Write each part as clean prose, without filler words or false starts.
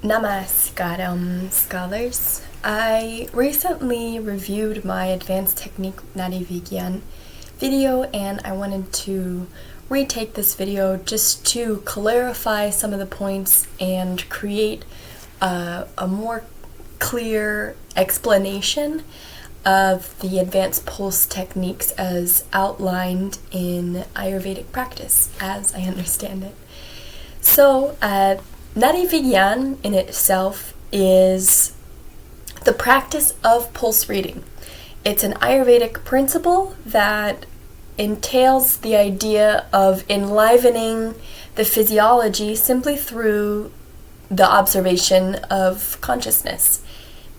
Namaskaram, scholars. I recently reviewed my advanced technique Nadi Vigyan video, and I wanted to retake this video just to clarify some of the points and create a more clear explanation of the advanced pulse techniques as outlined in Ayurvedic practice, as I understand it. So, Nadi Vigyan in itself is the practice of pulse reading. It's an Ayurvedic principle that entails the idea of enlivening the physiology simply through the observation of consciousness.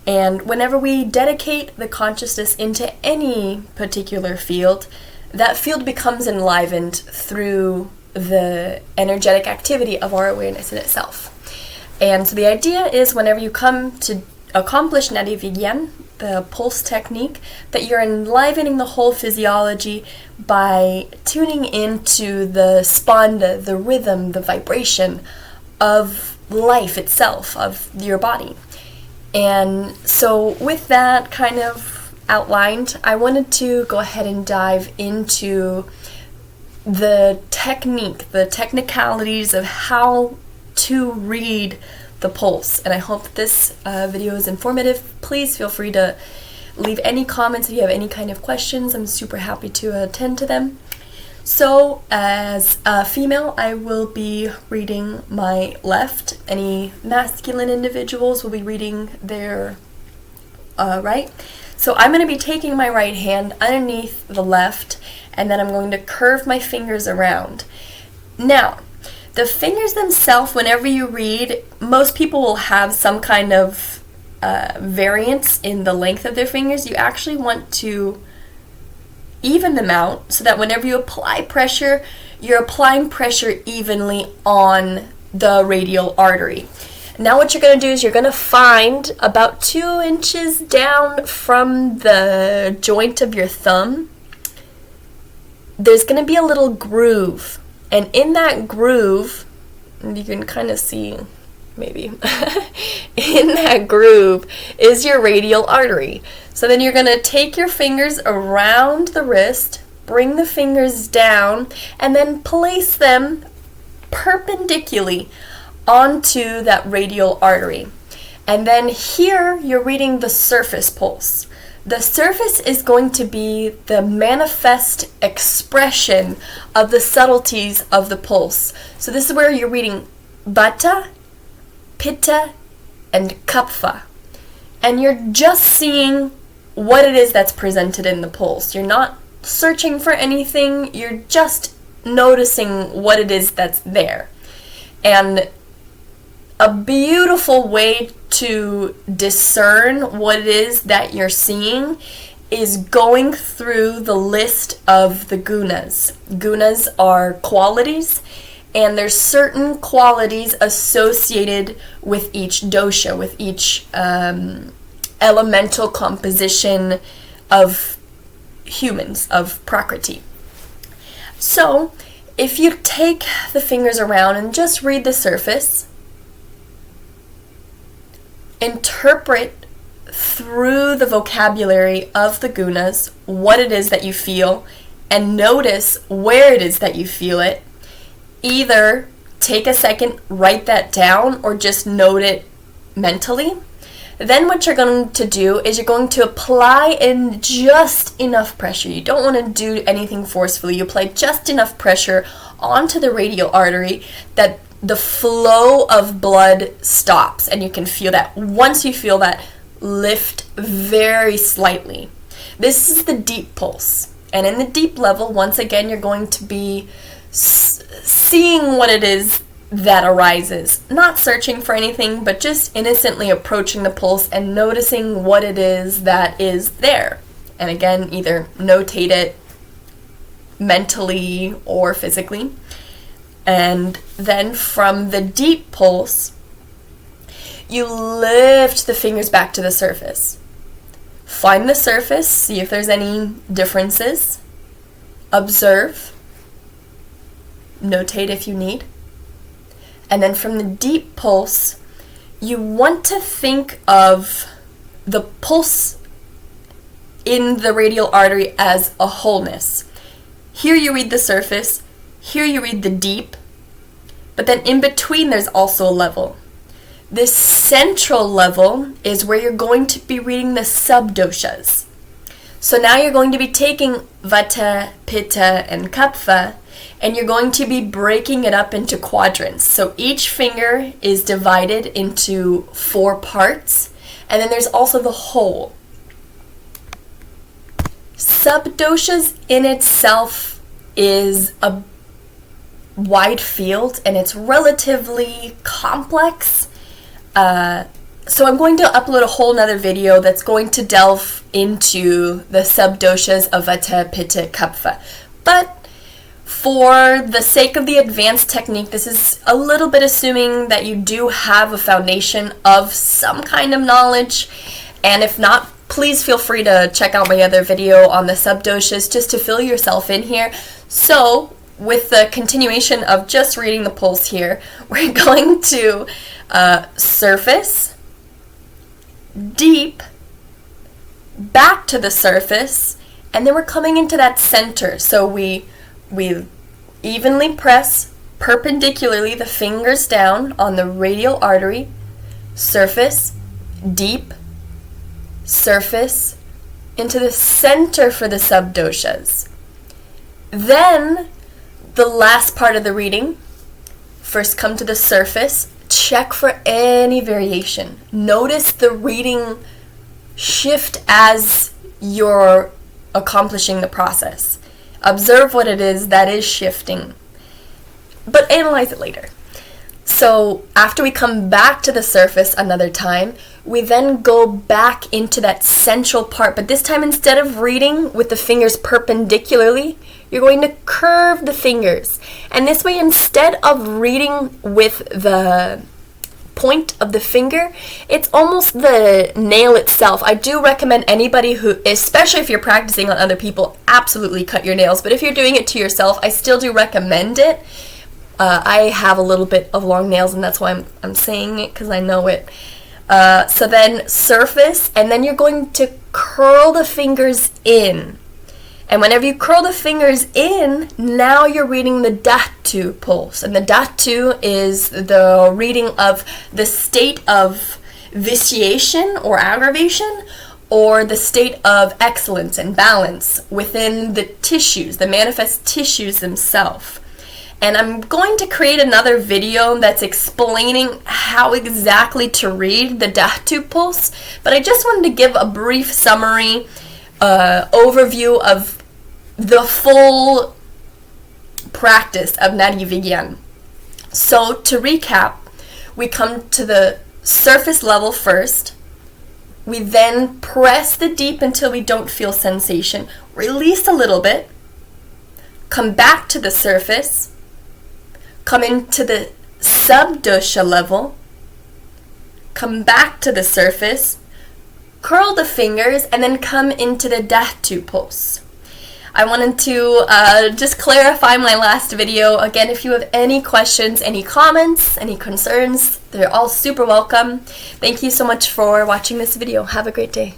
And whenever we dedicate the consciousness into any particular field, that field becomes enlivened through the energetic activity of our awareness in itself. And so the idea is whenever you come to accomplish Nadi Vigyan, the pulse technique, that you're enlivening the whole physiology by tuning into the spanda, the rhythm, the vibration of life itself, of your body. And so with that kind of outlined, I wanted to go ahead and dive into the technique, the technicalities of how to read the pulse. And I hope that this video is informative. Please feel free to leave any comments if you have any kind of questions. I'm super happy to attend to them. So as a female, I will be reading my left. Any masculine individuals will be reading their right. So I'm going to be taking my right hand underneath the left, and then I'm going to curve my fingers around. Now, the fingers themselves, whenever you read, most people will have some kind of variance in the length of their fingers. You actually want to even them out so that whenever you apply pressure, you're applying pressure evenly on the radial artery. Now what you're going to do is you're going to find about 2 inches down from the joint of your thumb, there's going to be a little groove. And in that groove, you can kind of see, maybe, in that groove is your radial artery. So then you're going to take your fingers around the wrist, bring the fingers down, and then place them perpendicularly onto that radial artery. And then here you're reading the surface pulse. The surface is going to be the manifest expression of the subtleties of the pulse. So this is where you're reading Vata, Pitta, and Kapha. And you're just seeing what it is that's presented in the pulse. You're not searching for anything, you're just noticing what it is that's there. And a beautiful way to discern what it is that you're seeing is going through the list of the gunas. Gunas are qualities, and there's certain qualities associated with each dosha, with each elemental composition of humans, of Prakriti. So, if you take the fingers around and just read the surface, interpret through the vocabulary of the gunas what it is that you feel, and notice where it is that you feel it. Either take a second, write that down, or just note it mentally. Then what you're going to do is you're going to apply in just enough pressure. You don't want to do anything forcefully. You apply just enough pressure onto the radial artery that the flow of blood stops, and you can feel that. Once you feel that, lift very slightly. This is the deep pulse. And in the deep level, once again, you're going to be seeing what it is that arises. Not searching for anything, but just innocently approaching the pulse and noticing what it is that is there. And again, either notate it mentally or physically. And then from the deep pulse, you lift the fingers back to the surface. Find the surface, see if there's any differences. Observe. Notate if you need. And then from the deep pulse, you want to think of the pulse in the radial artery as a wholeness. Here you read the surface, here you read the deep, but then in between there's also a level. This central level is where you're going to be reading the subdoshas. So now you're going to be taking Vata, Pitta, and Kapha, and you're going to be breaking it up into quadrants. So each finger is divided into 4 parts, and then there's also the whole. Subdoshas in itself is a wide field, and it's relatively complex. So I'm going to upload a whole nother video that's going to delve into the subdoshas of Vata, Pitta, Kapha. But for the sake of the advanced technique, this is a little bit assuming that you do have a foundation of some kind of knowledge. And if not, please feel free to check out my other video on the subdoshas just to fill yourself in here. So with the continuation of just reading the pulse here, we're going to surface, deep, back to the surface, and then we're coming into that center. So we evenly press perpendicularly the fingers down on the radial artery, surface, deep, surface, into the center for the subdoshas. Then the last part of the reading, first come to the surface, check for any variation. Notice the reading shift as you're accomplishing the process. Observe what it is that is shifting, but analyze it later. So after we come back to the surface another time, we then go back into that central part, but this time instead of reading with the fingers perpendicularly, you're going to curve the fingers. And this way, instead of reading with the point of the finger, it's almost the nail itself. I do recommend anybody who, especially if you're practicing on other people, absolutely cut your nails. But if you're doing it to yourself, I still do recommend it. I have a little bit of long nails, and that's why I'm saying it, because I know it. So then surface, and then you're going to curl the fingers in. And whenever you curl the fingers in, now you're reading the Dhatu pulse. And the Dhatu is the reading of the state of vitiation or aggravation, or the state of excellence and balance within the tissues, the manifest tissues themselves. And I'm going to create another video that's explaining how exactly to read the Dhatu pulse, but I just wanted to give a brief summary overview of the full practice of Nadi Vigyan. So to recap, we come to the surface level first. We then press the deep until we don't feel sensation. Release a little bit. Come back to the surface. Come into the subdosha level. Come back to the surface. Curl the fingers and then come into the Dhatu pulse. I wanted to just clarify my last video. Again, if you have any questions, any comments, any concerns, they're all super welcome. Thank you so much for watching this video. Have a great day.